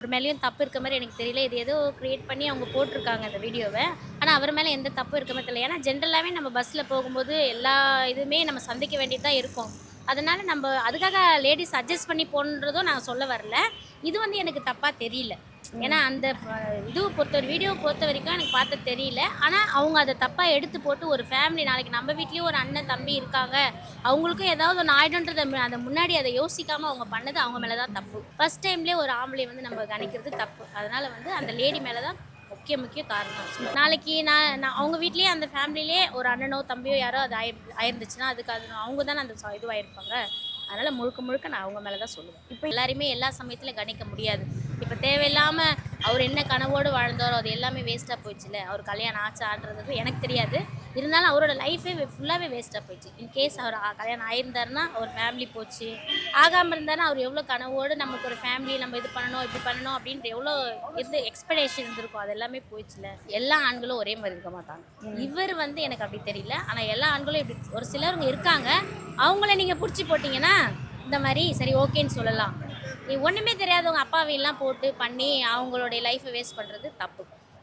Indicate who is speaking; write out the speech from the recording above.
Speaker 1: அவர் மேலேயும் தப்பு இருக்க மாதிரி எனக்கு தெரியல. இது ஏதோ கிரியேட் பண்ணி அவங்க போட்டிருக்காங்க அந்த வீடியோவை. ஆனால் அவர் மேலே எந்த தப்பும் இருக்க மாதிரி தெரியல. ஏன்னா ஜென்ரலாகவே நம்ம பஸ்ஸில் போகும்போது எல்லா இதுவுமே நம்ம சந்திக்க வேண்டியது தான் இருக்கும். அதனால் நம்ம அதுக்காக லேடிஸ் அட்ஜஸ்ட் பண்ணி போகணுன்றதும் நான் சொல்ல வரல. இது வந்து எனக்கு தப்பாக தெரியல. ஏன்னா அந்த இதுவை வீடியோவை பொறுத்த வரைக்கும் எனக்கு பார்த்து தெரியல. ஆனால் அவங்க அதை தப்பாக எடுத்து போட்டு ஒரு ஃபேமிலி நாளைக்கு நம்ம வீட்லேயும் ஒரு அண்ணன் தம்பி இருக்காங்க, அவங்களுக்கும் ஏதாவது ஒன்று ஆயிடும்ன்றத அதை முன்னாடி அதை யோசிக்காமல் அவங்க பண்ணது அவங்க மேலே தான் தப்பு. ஃபர்ஸ்ட் டைம்லேயே ஒரு ஆம்பளை வந்து நம்ம கணிக்கிறது தப்பு. அதனால் வந்து அந்த லேடி மேலே தான் முக்கிய காரணம். நாளைக்கு நான் அவங்க வீட்லேயே அந்த ஃபேமிலியிலே ஒரு அண்ணனோ தம்பியோ யாரோ அது ஆயிருந்துச்சுன்னா அதுக்கு அது அவங்க தானே அந்த இதுவாயிருப்பாங்க. அதனால் முழுக்க நான் அவங்க மேலே தான் சொல்லுவேன். இப்போ எல்லாருமே எல்லா சமயத்திலும் கணிக்க முடியாது. இப்போ தேவையில்லாமல் அவர் என்ன கனவோடு வாழ்ந்தாரோ அது எல்லாமே வேஸ்ட்டாக போயிடுச்சுல. அவர் கல்யாணம் ஆச்சான்றது எனக்கு தெரியாது. இருந்தாலும் அவரோட லைஃபே ஃபுல்லாகவே வேஸ்ட்டாக போயிடுச்சு. இன்கேஸ் அவர் கல்யாணம் ஆயிருந்தாருன்னா அவர் ஃபேமிலி போச்சு. ஆகாமல் இருந்தாருன்னா அவர் எவ்வளோ கனவோடு நமக்கு ஒரு ஃபேமிலி நம்ம இது பண்ணணும் இப்படி பண்ணணும் அப்படின்ட்டு எவ்வளோ எக்ஸ்பெக்டேஷன் இருந்திருக்கும். அது எல்லாமே போயிடுச்சுல. எல்லா ஆண்களும் ஒரே மாதிரி இருக்க மாட்டாங்க. இவர் வந்து எனக்கு அப்படி தெரியல. ஆனால் எல்லா ஆண்களும் இப்படி ஒரு சிலருங்க இருக்காங்க. அவங்கள நீங்கள் பிடிச்சி போட்டிங்கன்னா இந்த மாதிரி சரி ஓகேன்னு சொல்லலாம். ஒன்றுமே தெரியாதவங்க அப்பாவையெல்லாம் போட்டு பண்ணி அவங்களுடைய லைஃப்பை வேஸ்ட் பண்ணுறது தப்பு.